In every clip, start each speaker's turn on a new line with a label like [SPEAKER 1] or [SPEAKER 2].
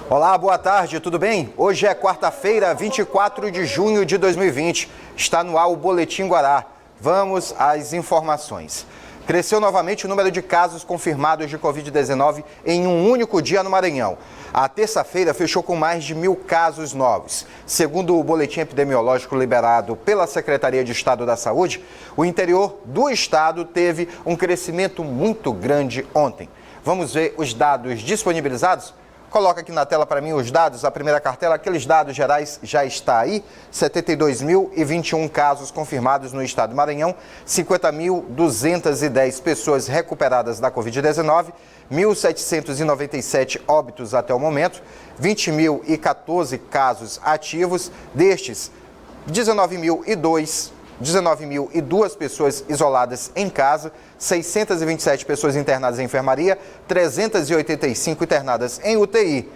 [SPEAKER 1] Olá, boa tarde, tudo bem? Hoje é quarta-feira, 24 de junho de 2020. Está no ar o Boletim Guará. Vamos às informações. Cresceu novamente o número de casos confirmados de Covid-19 em um único dia no Maranhão. A terça-feira fechou com mais de 1.000 casos novos. Segundo o boletim epidemiológico liberado pela Secretaria de Estado da Saúde, o interior do estado teve um crescimento muito grande ontem. Vamos ver os dados disponibilizados? Coloca aqui na tela para mim os dados, a primeira cartela, aqueles dados gerais já está aí, 72.021 casos confirmados no estado do Maranhão, 50.210 pessoas recuperadas da Covid-19, 1.797 óbitos até o momento, 20.014 casos ativos, destes 19.002 pessoas isoladas em casa, 627 pessoas internadas em enfermaria, 385 internadas em UTI.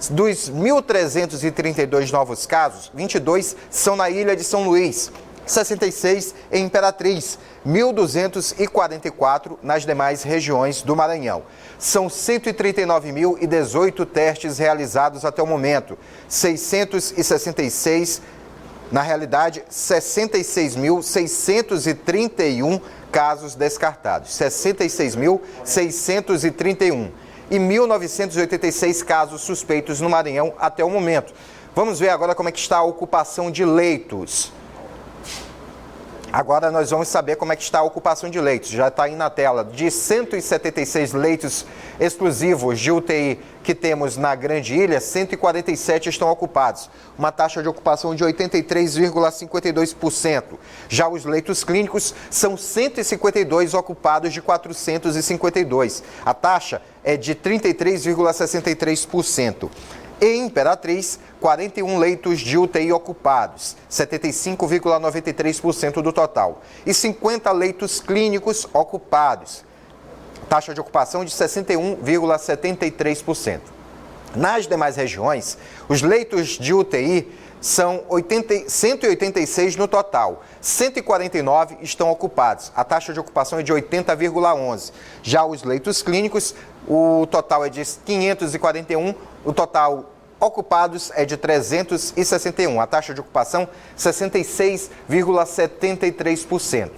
[SPEAKER 1] Dos 1.332 novos casos, 22 são na Ilha de São Luís, 66 em Imperatriz, 1.244 nas demais regiões do Maranhão. São 139.018 testes realizados até o momento, 666. Na realidade, 66.631 casos descartados, 66.631 e 1.986 casos suspeitos no Maranhão até o momento. Vamos ver agora como é que está a ocupação de leitos. Agora nós vamos saber como é que está a ocupação de leitos. Já está aí na tela. De 176 leitos exclusivos de UTI que temos na Grande Ilha, 147 estão ocupados. Uma taxa de ocupação de 83,52%. Já os leitos clínicos são 152 ocupados de 452. A taxa é de 33,63%. Em Imperatriz, 41 leitos de UTI ocupados, 75,93% do total. E 50 leitos clínicos ocupados, taxa de ocupação de 61,73%. Nas demais regiões, os leitos de UTI são 186 no total, 149 estão ocupados. A taxa de ocupação é de 80,11%. Já os leitos clínicos, o total é de 541, o total ocupados é de 361. A taxa de ocupação, 66,73%.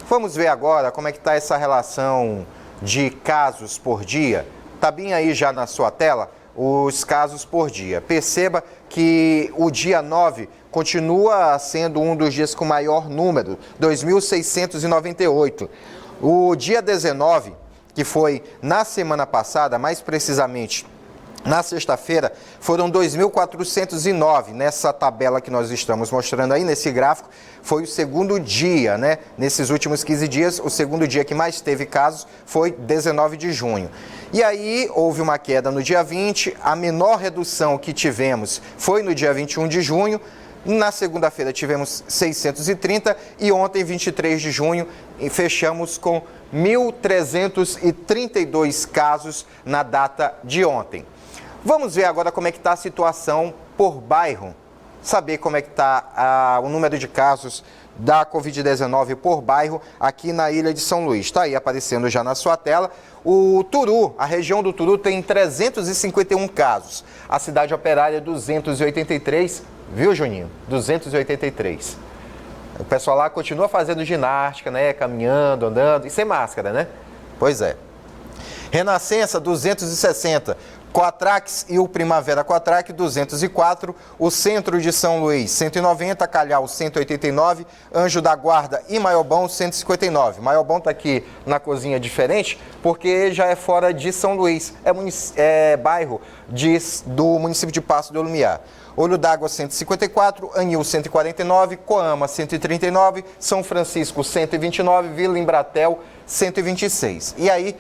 [SPEAKER 1] Vamos ver agora como é que está essa relação de casos por dia. Está bem aí já na sua tela os casos por dia. Perceba que o dia 9 continua sendo um dos dias com maior número, 2.698. O dia 19, que foi na semana passada, mais precisamente na sexta-feira, foram 2.409. Nessa tabela que nós estamos mostrando aí, nesse gráfico, foi o segundo dia, né? Nesses últimos 15 dias, o segundo dia que mais teve casos foi 19 de junho. E aí, houve uma queda no dia 20, a menor redução que tivemos foi no dia 21 de junho, na segunda-feira tivemos 630 e ontem, 23 de junho, fechamos com 1.332 casos na data de ontem. Vamos ver agora como é que está a situação por bairro, saber como é que está o número de casos da Covid-19 por bairro aqui na Ilha de São Luís. Está aí aparecendo já na sua tela. O Turu, a região do Turu tem 351 casos. A cidade operária 283, viu, Juninho? 283. O pessoal lá continua fazendo ginástica, né? Caminhando, andando e sem máscara, né? Pois é. Renascença 260. Coatrax e o Primavera Coatrac, 204, o Centro de São Luís, 190, Calhau, 189, Anjo da Guarda e Maiobão, 159. Maiobão está aqui na cozinha diferente, porque já é fora de São Luís, é bairro do município de Passo do Lumiar. Olho d'Água, 154, Anil, 149, Coama, 139, São Francisco, 129, Vila Embratel, 126. E aí,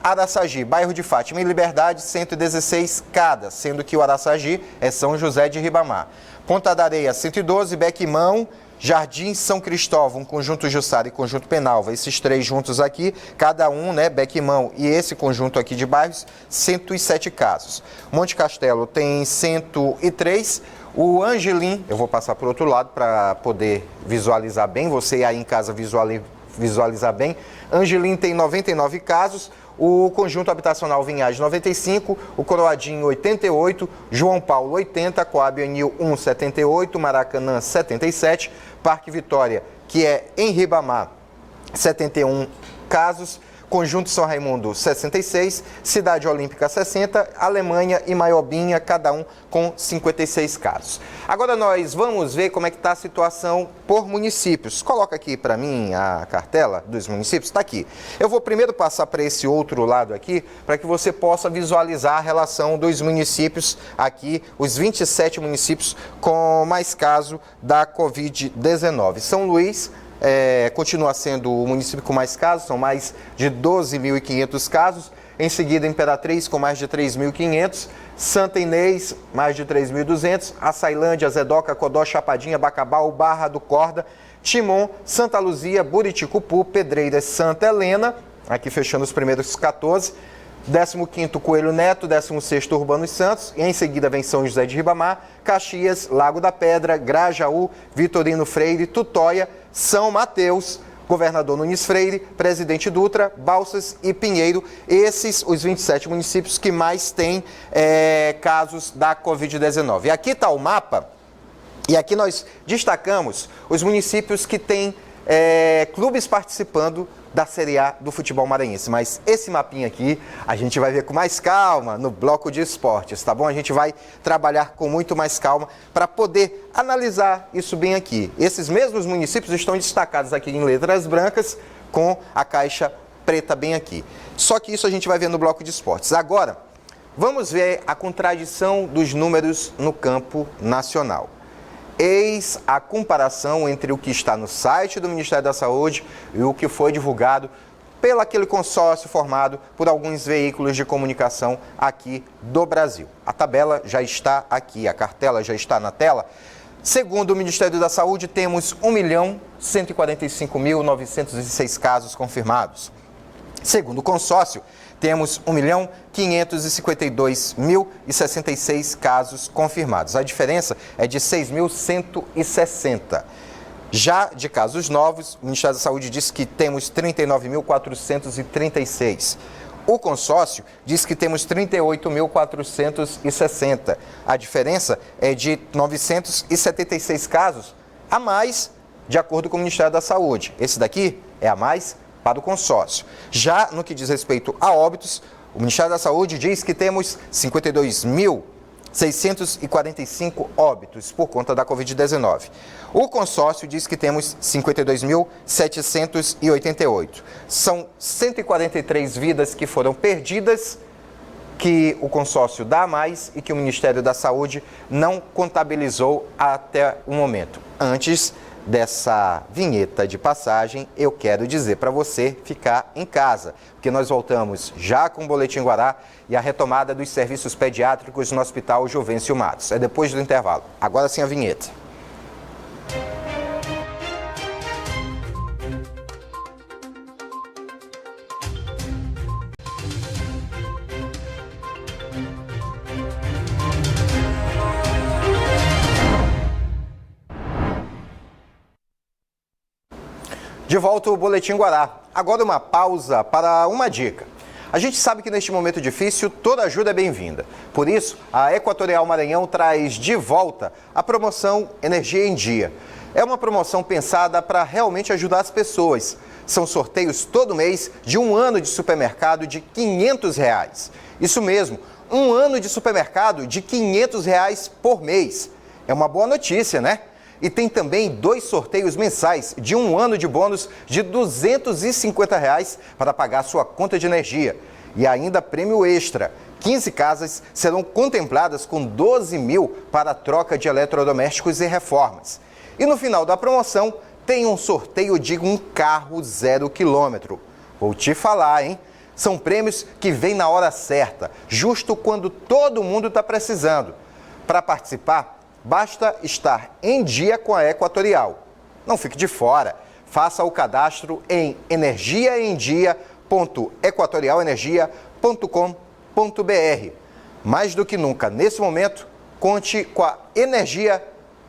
[SPEAKER 1] Araçagi, bairro de Fátima e Liberdade, 116 cada, sendo que o Araçagi é São José de Ribamar. Ponta da Areia, 112, Bequimão, Jardim São Cristóvão, Conjunto Jussara e Conjunto Penalva, esses três juntos aqui, cada um, né, Bequimão e esse conjunto aqui de bairros, 107 casos. Monte Castelo tem 103, o Angelim, eu vou passar para o outro lado para poder visualizar bem, você aí em casa visualizar bem, Angelim tem 99 casos, o Conjunto Habitacional Vinhais 95, o Coroadinho 88, João Paulo 80, Coab Anil 178, Maracanã 77, Parque Vitória, que é em Ribamar, 71 casos, Conjunto São Raimundo 66, Cidade Olímpica 60, Alemanha e Maiobinha, cada um com 56 casos. Agora nós vamos ver como é que está a situação por municípios. Coloca aqui para mim a cartela dos municípios, está aqui. Eu vou primeiro passar para esse outro lado aqui, para que você possa visualizar a relação dos municípios aqui, os 27 municípios com mais caso da Covid-19. São Luís continua sendo o município com mais casos, são mais de 12.500 casos. Em seguida, Imperatriz, com mais de 3.500. Santa Inês, mais de 3.200. Açailândia, Zedoca, Codó, Chapadinha, Bacabal, Barra do Corda, Timon, Santa Luzia, Buriticupu, Pedreiras, Santa Helena, aqui fechando os primeiros 14. 15º Coelho Neto, 16º Urbanos Santos, e em seguida vem São José de Ribamar, Caxias, Lago da Pedra, Grajaú, Vitorino Freire, Tutóia, São Mateus, Governador Nunes Freire, Presidente Dutra, Balsas e Pinheiro, esses os 27 municípios que mais têm casos da Covid-19. E aqui está o mapa, e aqui nós destacamos os municípios que têm clubes participando da Série A do futebol maranhense. Mas esse mapinha aqui a gente vai ver com mais calma no bloco de esportes, tá bom? A gente vai trabalhar com muito mais calma para poder analisar isso bem aqui. Esses mesmos municípios estão destacados aqui em letras brancas com a caixa preta bem aqui. Só que isso a gente vai ver no bloco de esportes. Agora, vamos ver a contradição dos números no campo nacional. Eis a comparação entre o que está no site do Ministério da Saúde e o que foi divulgado pelo aquele consórcio formado por alguns veículos de comunicação aqui do Brasil. A tabela já está aqui, a cartela já está na tela. Segundo o Ministério da Saúde, temos 1.145.906 casos confirmados. Segundo o consórcio, temos 1.552.066 casos confirmados. A diferença é de 6.160. Já de casos novos, o Ministério da Saúde diz que temos 39.436. O consórcio diz que temos 38.460. A diferença é de 976 casos a mais, de acordo com o Ministério da Saúde. Esse daqui é a mais para o consórcio. Já no que diz respeito a óbitos, o Ministério da Saúde diz que temos 52.645 óbitos por conta da Covid-19. O consórcio diz que temos 52.788. São 143 vidas que foram perdidas, que o consórcio dá a mais e que o Ministério da Saúde não contabilizou até o momento. Antes dessa vinheta de passagem, eu quero dizer para você ficar em casa, porque nós voltamos já com o Boletim Guará e a retomada dos serviços pediátricos no Hospital Juvencio Matos. É depois do intervalo. Agora sim a vinheta. De volta o Boletim Guará. Agora uma pausa para uma dica. A gente sabe que neste momento difícil, toda ajuda é bem-vinda. Por isso, a Equatorial Maranhão traz de volta a promoção Energia em Dia. É uma promoção pensada para realmente ajudar as pessoas. São sorteios todo mês de um ano de supermercado de R$500. Isso mesmo, um ano de supermercado de R$500 por mês. É uma boa notícia, né? E tem também 2 sorteios mensais de um ano de bônus de R$250 para pagar sua conta de energia. E ainda prêmio extra. 15 casas serão contempladas com 12 mil para troca de eletrodomésticos e reformas. E no final da promoção tem um sorteio de um carro 0 km. Vou te falar, hein? São prêmios que vêm na hora certa, justo quando todo mundo está precisando. Para participar, basta estar em dia com a Equatorial. Não fique de fora. Faça o cadastro em energiaemdia.equatorialenergia.com.br. Mais do que nunca, nesse momento, conte com a energia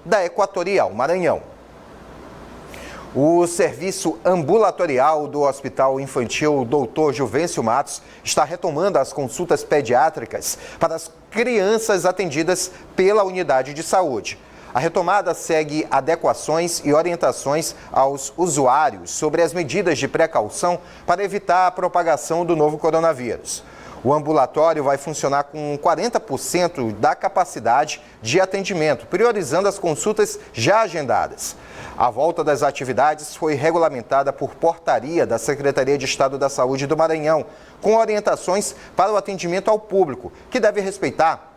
[SPEAKER 1] da Equatorial Maranhão. O serviço ambulatorial do Hospital Infantil Dr. Juvencio Matos está retomando as consultas pediátricas para as crianças atendidas pela unidade de saúde. A retomada segue adequações e orientações aos usuários sobre as medidas de precaução para evitar a propagação do novo coronavírus. O ambulatório vai funcionar com 40% da capacidade de atendimento, priorizando as consultas já agendadas. A volta das atividades foi regulamentada por portaria da Secretaria de Estado da Saúde do Maranhão, com orientações para o atendimento ao público, que deve respeitar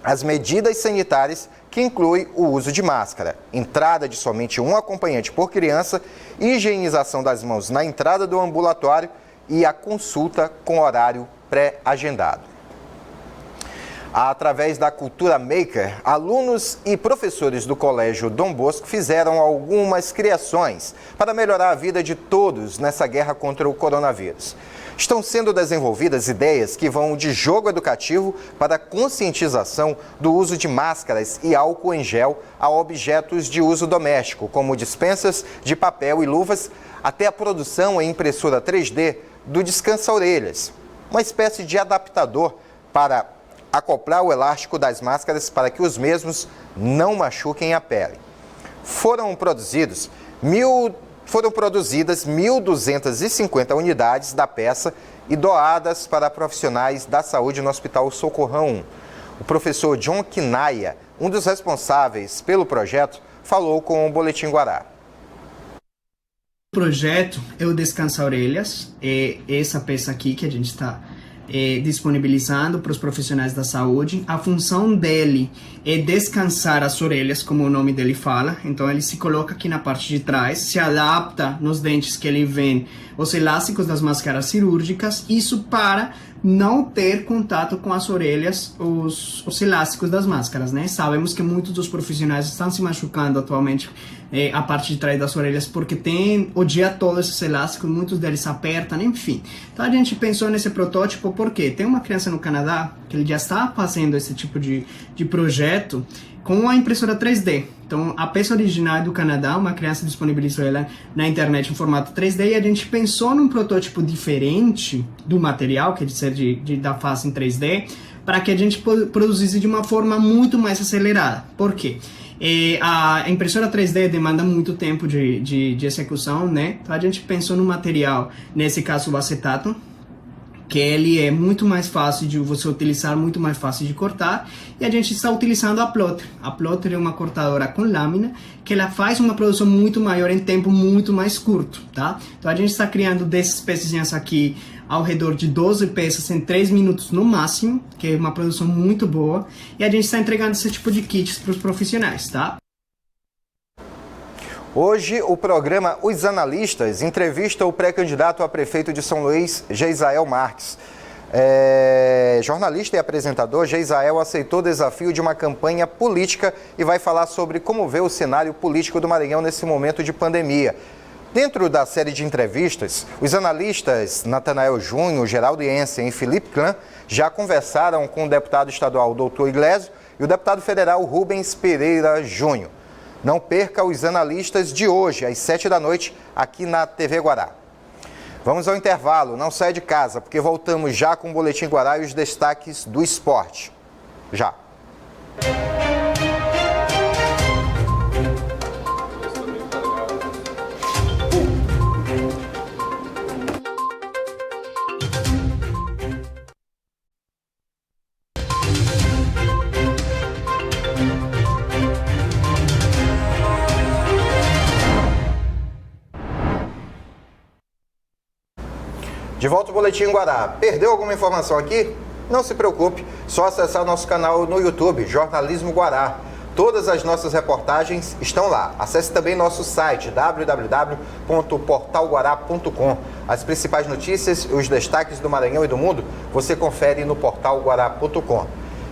[SPEAKER 1] as medidas sanitárias, que inclui o uso de máscara, entrada de somente um acompanhante por criança, higienização das mãos na entrada do ambulatório e a consulta com horário pré-agendado. Através da Cultura Maker, alunos e professores do Colégio Dom Bosco fizeram algumas criações para melhorar a vida de todos nessa guerra contra o coronavírus. Estão sendo desenvolvidas ideias que vão de jogo educativo para conscientização do uso de máscaras e álcool em gel a objetos de uso doméstico, como dispensas de papel e luvas, até a produção em impressora 3D do descansa-orelhas, uma espécie de adaptador para acoplar o elástico das máscaras para que os mesmos não machuquem a pele. Foram produzidas 1.250 unidades da peça e doadas para profissionais da saúde no Hospital Socorrão 1. O professor John Quinaia, um dos responsáveis pelo projeto, falou com o Boletim Guará.
[SPEAKER 2] O projeto é o Descansa-Orelhas, é essa peça aqui que a gente está disponibilizando para os profissionais da saúde. A função dele é descansar as orelhas, como o nome dele fala. Então ele se coloca aqui na parte de trás, se adapta nos dentes que ele vem, os elásticos das máscaras cirúrgicas, isso para não ter contato com as orelhas, os elásticos das máscaras, né? Sabemos que muitos dos profissionais estão se machucando atualmente a parte de trás das orelhas porque tem o dia todo esses elásticos, muitos deles apertam, enfim. Então a gente pensou nesse protótipo porque tem uma criança no Canadá que ele já está fazendo esse tipo de projeto com a impressora 3D. Então, a peça original é do Canadá, uma criança disponibilizou ela na internet em formato 3D e a gente pensou num protótipo diferente do material, que é de ser da face em 3D, para que a gente produzisse de uma forma muito mais acelerada. Por quê? A impressora 3D demanda muito tempo de execução, né? Então, a gente pensou no material, nesse caso o acetato, que ele é muito mais fácil de você utilizar, muito mais fácil de cortar, e a gente está utilizando a Plotter. A Plotter é uma cortadora com lâmina, que ela faz uma produção muito maior em tempo muito mais curto, tá? Então a gente está criando dessas pecinhas aqui ao redor de 12 peças em 3 minutos no máximo, que é uma produção muito boa, e a gente está entregando esse tipo de kits para os profissionais, tá?
[SPEAKER 1] Hoje, o programa Os Analistas entrevista o pré-candidato a prefeito de São Luís, Geisael Marques. Jornalista e apresentador, Geisael aceitou o desafio de uma campanha política e vai falar sobre como vê o cenário político do Maranhão nesse momento de pandemia. Dentro da série de entrevistas, os analistas Natanael Júnior, Geraldo Jensen e Felipe Clã já conversaram com o deputado estadual Dr. Iglesio e o deputado federal Rubens Pereira Júnior. Não perca os analistas de hoje, às 7 da noite, aqui na TV Guará. Vamos ao intervalo, não saia de casa, porque voltamos já com o Boletim Guará e os destaques do esporte. Já. De volta ao Boletim Guará. Perdeu alguma informação aqui? Não se preocupe, só acessar o nosso canal no YouTube, Jornalismo Guará. Todas as nossas reportagens estão lá. Acesse também nosso site, www.portalguará.com. As principais notícias e os destaques do Maranhão e do mundo, você confere no portalguará.com.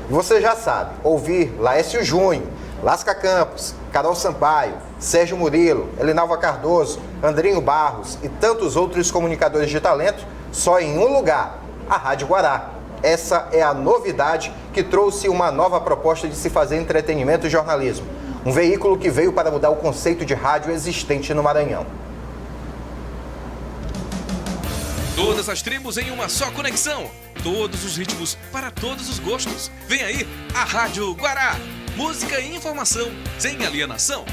[SPEAKER 1] E você já sabe, ouvir Laércio Júnior, Lasca Campos, Carol Sampaio, Sérgio Murilo, Elinalva Cardoso, Andrinho Barros e tantos outros comunicadores de talento, só em um lugar, a Rádio Guará. Essa é a novidade que trouxe uma nova proposta de se fazer entretenimento e jornalismo. um veículo que veio para mudar o conceito de rádio existente no Maranhão.
[SPEAKER 3] Todas as tribos em uma só conexão. Todos os ritmos para todos os gostos. Vem aí a Rádio Guará. Música e informação sem alienação.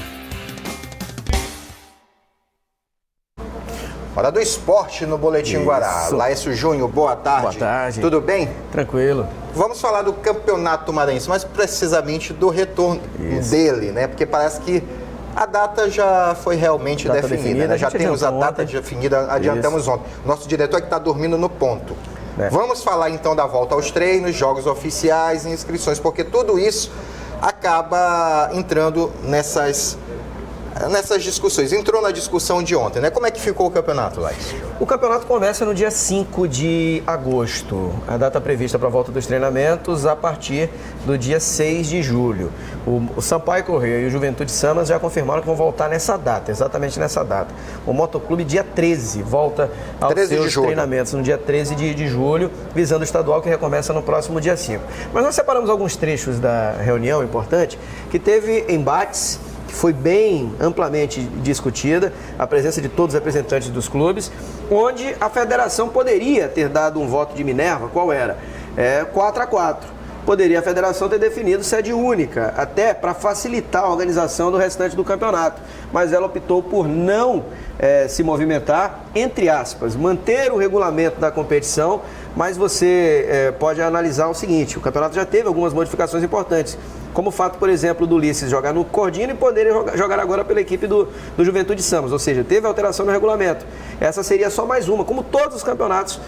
[SPEAKER 1] Hora do esporte no Boletim Guará. Laércio Júnior, boa tarde.
[SPEAKER 4] Boa tarde.
[SPEAKER 1] Tudo bem?
[SPEAKER 4] Tranquilo.
[SPEAKER 1] Vamos falar do Campeonato Maranhense, mas precisamente do retorno dele, né? Porque parece que a data já foi realmente definida, né? Já temos a data definida, adiantamos ontem. Nosso diretor é que está dormindo no ponto. Vamos falar então da volta aos treinos, jogos oficiais e inscrições, porque tudo isso acaba entrando nessas discussões. Entrou na discussão de ontem, né? Como é que ficou o campeonato, Laís?
[SPEAKER 4] O campeonato começa no dia 5 de agosto. A data prevista para a volta dos treinamentos a partir do dia 6 de julho. O Sampaio Corrêa e o Juventude Samas já confirmaram que vão voltar nessa data, exatamente nessa data. O Motoclube, dia 13, volta aos seus treinamentos no dia 13 de julho, visando o estadual que recomeça no próximo dia 5. Mas nós separamos alguns trechos da reunião importante que teve embates, foi bem amplamente discutida, a presença de todos os representantes dos clubes, onde a federação poderia ter dado um voto de Minerva. Qual era? 4-4. Poderia a federação ter definido sede única, até para facilitar a organização do restante do campeonato. Mas ela optou por não se movimentar, entre aspas, manter o regulamento da competição, mas você pode analisar o seguinte: o campeonato já teve algumas modificações importantes, como o fato, por exemplo, do Ulisses jogar no Cordino e poder jogar agora pela equipe do Juventude Samas, ou seja, teve alteração no regulamento. Essa seria só mais uma, como todos os campeonatos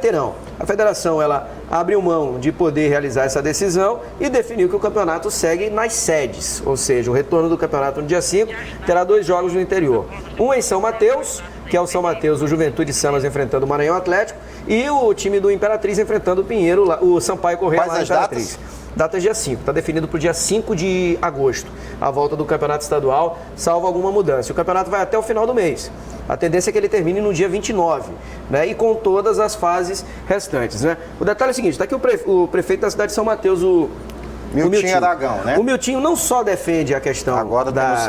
[SPEAKER 4] terão. A federação, ela abriu mão de poder realizar essa decisão e definiu que o campeonato segue nas sedes, ou seja, o retorno do campeonato no dia 5 terá 2 jogos no interior. Um em São Mateus, que é o São Mateus, o Juventude Samas enfrentando o Maranhão Atlético, e o time do Imperatriz enfrentando o Pinheiro, o Sampaio Corrêa lá no Imperatriz. Data dia 5, está definido para o dia 5 de agosto, a volta do campeonato estadual, salvo alguma mudança. O campeonato vai até o final do mês. A tendência é que ele termine no dia 29, né? E com todas as fases restantes, né? O detalhe é o seguinte: está aqui o prefeito da cidade de São Mateus, o
[SPEAKER 1] Miltinho Aragão, né?
[SPEAKER 4] O Miltinho não só defende a questão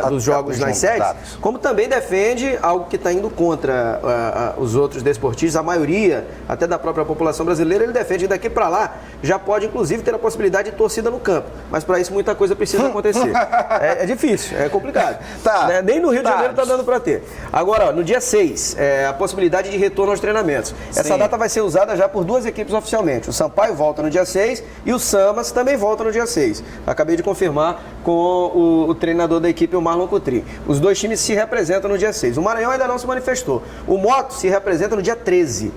[SPEAKER 4] dos jogos nas sedes, como também defende algo que está indo contra os outros desportistas, a maioria, até da própria população brasileira. Ele defende que daqui para lá já pode, inclusive, ter a possibilidade de torcida no campo. Mas para isso muita coisa precisa acontecer. É difícil, é complicado. Né? Nem no Rio de Janeiro está dando para ter. Agora, ó, no dia 6, a possibilidade de retorno aos treinamentos. Essa data vai ser usada já por 2 equipes oficialmente. O Sampaio volta no dia 6 e o Samas também volta no dia 6. Acabei de confirmar com o treinador da equipe, o Marlon Coutrin. Os 2 times se representam no dia 6. O Maranhão ainda não se manifestou. O Moto se representa no dia 13.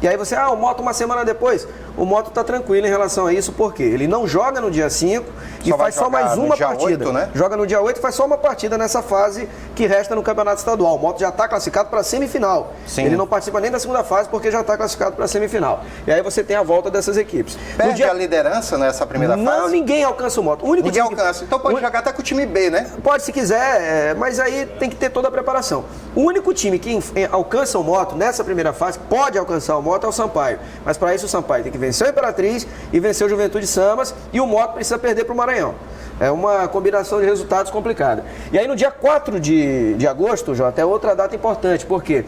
[SPEAKER 4] E aí você, o Moto uma semana depois. O Moto está tranquilo em relação a isso, porque ele não joga no dia 5 e faz só mais uma partida. 8, né? Joga no dia 8 e faz só uma partida nessa fase que resta no campeonato estadual. O Moto já está classificado para a semifinal. Sim. Ele não participa nem da segunda fase porque já está classificado para a semifinal. E aí você tem a volta dessas equipes.
[SPEAKER 1] Perde a liderança nessa primeira fase?
[SPEAKER 4] Não, ninguém alcança o Moto.
[SPEAKER 1] Ninguém alcança. Então pode jogar até com o time B, né?
[SPEAKER 4] Pode, se quiser, mas aí tem que ter toda a preparação. O único time que alcança o Moto nessa primeira fase, pode alcançar o Moto, é o Sampaio. Mas para isso o Sampaio tem que vencer o Imperatriz e vencer o Juventude Samas, e o Moto precisa perder para o Maranhão. É uma combinação de resultados complicada. E aí no dia 4 de agosto, Jota, é outra data importante, porque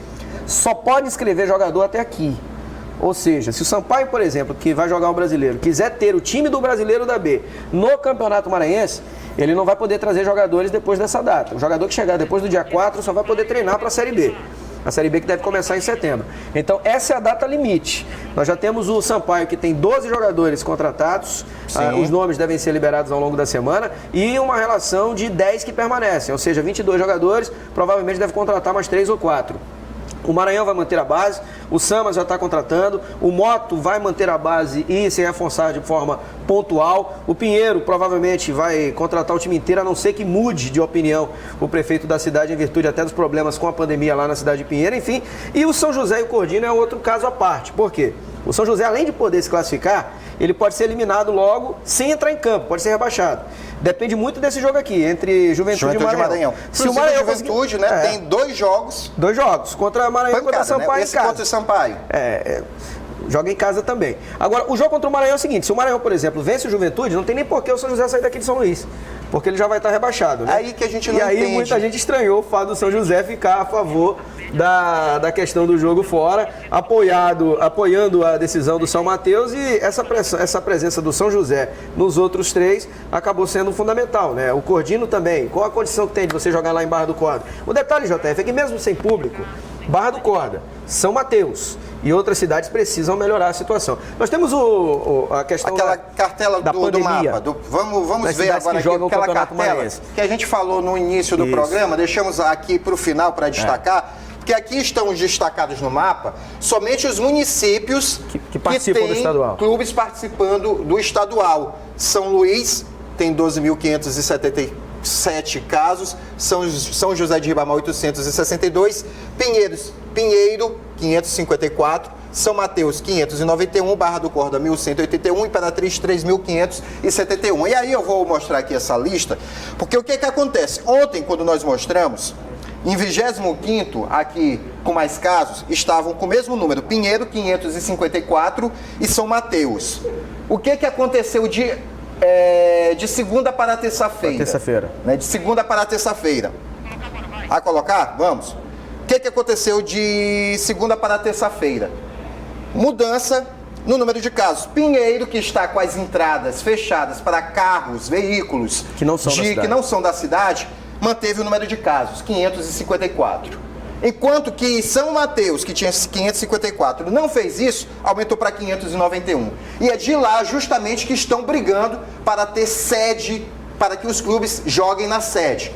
[SPEAKER 4] só pode inscrever jogador até aqui. Ou seja, se o Sampaio, por exemplo, que vai jogar o Brasileiro, quiser ter o time do Brasileiro da B no Campeonato Maranhense, ele não vai poder trazer jogadores depois dessa data. O jogador que chegar depois do dia 4 só vai poder treinar para a Série B. A Série B que deve começar em setembro. Então, essa é a data limite. Nós já temos o Sampaio, que tem 12 jogadores contratados, os nomes devem ser liberados ao longo da semana, e uma relação de 10 que permanecem, ou seja, 22 jogadores, provavelmente deve contratar mais 3 ou 4. O Maranhão vai manter a base, o Samas já está contratando, o Moto vai manter a base e se reforçar de forma pontual. O Pinheiro provavelmente vai contratar o time inteiro, a não ser que mude de opinião o prefeito da cidade em virtude até dos problemas com a pandemia lá na cidade de Pinheiro, enfim. E o São José e o Cordino é outro caso à parte. Por quê? O São José, além de poder se classificar, ele pode ser eliminado logo sem entrar em campo, pode ser rebaixado. Depende muito desse jogo aqui, entre Juventude e Maranhão.
[SPEAKER 1] Se o Maranhão Juventude, né, tem 2 jogos.
[SPEAKER 4] 2 jogos, contra Maranhão e contra Sampaio,
[SPEAKER 1] né? Esse contra o Sampaio.
[SPEAKER 4] joga em casa também. Agora, o jogo contra o Maranhão é o seguinte, se o Maranhão, por exemplo, vence o Juventude, não tem nem por que o São José sair daqui de São Luís, porque ele já vai estar rebaixado, né?
[SPEAKER 1] Aí que a gente não entende.
[SPEAKER 4] E aí muita gente estranhou o fato do São José ficar a favor da questão do jogo fora, apoiando a decisão do São Mateus, e essa presença do São José nos outros 3 acabou sendo fundamental, né? O Cordino também, qual a condição que tem de você jogar lá em Barra do Corda? O detalhe, JF, é que mesmo sem público, Barra do Corda, São Mateus e outras cidades precisam melhorar a situação. Nós temos a questão
[SPEAKER 1] aquela cartela
[SPEAKER 4] da
[SPEAKER 1] do mapa. Vamos ver agora aqui aquela cartela que a gente falou no início do programa, deixamos aqui para o final para destacar. Porque aqui estão destacados no mapa somente os municípios
[SPEAKER 4] que participam do estadual.
[SPEAKER 1] Clubes participando do estadual. São Luís tem 12.577 casos, São José de Ribamar 862, Pinheiro 554, São Mateus 591, Barra do Corda 1.181, Imperatriz 3.571. E aí eu vou mostrar aqui essa lista, porque o que acontece? Ontem, quando nós mostramos, em 25º, aqui com mais casos, estavam com o mesmo número, Pinheiro 554 e São Mateus. O que aconteceu de segunda para terça-feira? Né, de segunda para terça-feira. A colocar? Vamos. O que aconteceu de segunda para terça-feira? Mudança no número de casos. Pinheiro, que está com as entradas fechadas para carros, veículos
[SPEAKER 4] que não são
[SPEAKER 1] da cidade, manteve o número de casos, 554. Enquanto que São Mateus, que tinha 554, não fez isso, aumentou para 591. E é de lá justamente que estão brigando para ter sede, para que os clubes joguem na sede.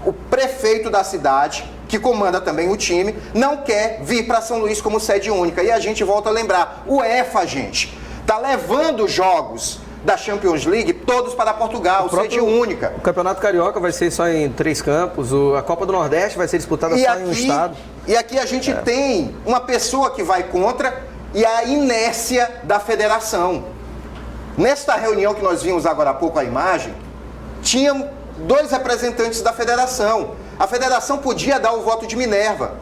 [SPEAKER 1] O prefeito da cidade, que comanda também o time, não quer vir para São Luís como sede única. E a gente volta a lembrar, o EFA, gente, está levando jogos da Champions League, todos para Portugal, sede única.
[SPEAKER 4] O Campeonato Carioca vai ser só em 3 campos, a Copa do Nordeste vai ser disputada só em um estado.
[SPEAKER 1] E aqui a gente tem uma pessoa que vai contra e a inércia da federação. Nesta reunião que nós vimos agora há pouco a imagem, tinham 2 representantes da federação. A federação podia dar o voto de Minerva.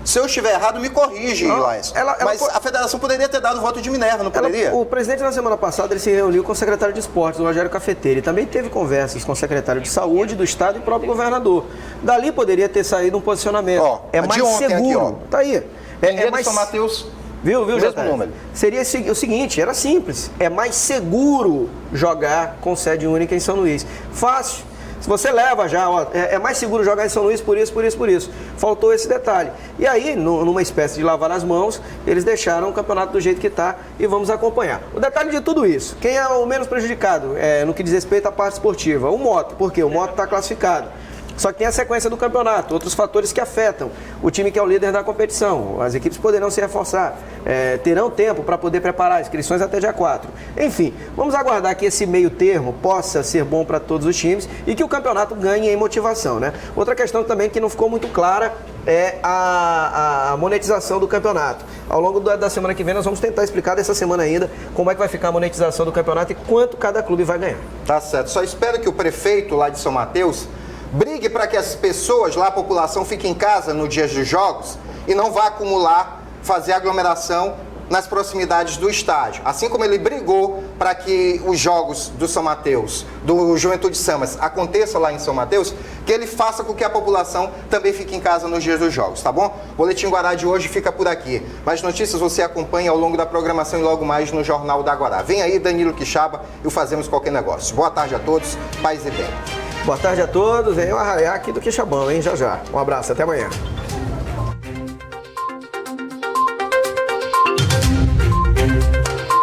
[SPEAKER 1] Se eu estiver errado, me corrige, Laércio. Mas a federação poderia ter dado o voto de Minerva, não poderia?
[SPEAKER 4] O presidente, na semana passada, ele se reuniu com o secretário de Esportes, o Rogério Cafeteiro. Ele também teve conversas com o secretário de Saúde do Estado e o próprio governador. Dali poderia ter saído um posicionamento. É mais seguro.
[SPEAKER 1] Aqui,
[SPEAKER 4] tá aí.
[SPEAKER 1] É mais São Mateus.
[SPEAKER 4] Viu,
[SPEAKER 1] mesmo número.
[SPEAKER 4] Seria o seguinte, era simples. É mais seguro jogar com sede única em São Luís. Fácil. Se você leva já, é mais seguro jogar em São Luís por isso. Faltou esse detalhe. E aí, numa espécie de lavar as mãos, eles deixaram o campeonato do jeito que está e vamos acompanhar. O detalhe de tudo isso, quem é o menos prejudicado no que diz respeito à parte esportiva? O Moto. Por quê? O Moto está classificado. Só que tem a sequência do campeonato, outros fatores que afetam o time que é o líder da competição. As equipes poderão se reforçar, terão tempo para poder preparar inscrições até dia 4. Enfim, vamos aguardar que esse meio termo possa ser bom para todos os times e que o campeonato ganhe em motivação, né? Outra questão também que não ficou muito clara é a monetização do campeonato. Ao longo da semana que vem nós vamos tentar explicar dessa semana ainda como é que vai ficar a monetização do campeonato e quanto cada clube vai ganhar.
[SPEAKER 1] Tá certo. Só espero que o prefeito lá de São Mateus brigue para que as pessoas lá, a população, fique em casa no dia dos jogos e não vá acumular, fazer aglomeração nas proximidades do estádio. Assim como ele brigou para que os jogos do São Mateus, do Juventude Samas, aconteçam lá em São Mateus, que ele faça com que a população também fique em casa nos dias dos jogos, tá bom? O Boletim Guará de hoje fica por aqui. Mais notícias você acompanha ao longo da programação e logo mais no Jornal da Guará. Vem aí Danilo Quixaba e o Fazemos Qualquer Negócio. Boa tarde a todos, paz e bem.
[SPEAKER 4] Boa tarde a todos, venham arraiar aqui do Quixabão, hein, já. Um abraço, até amanhã.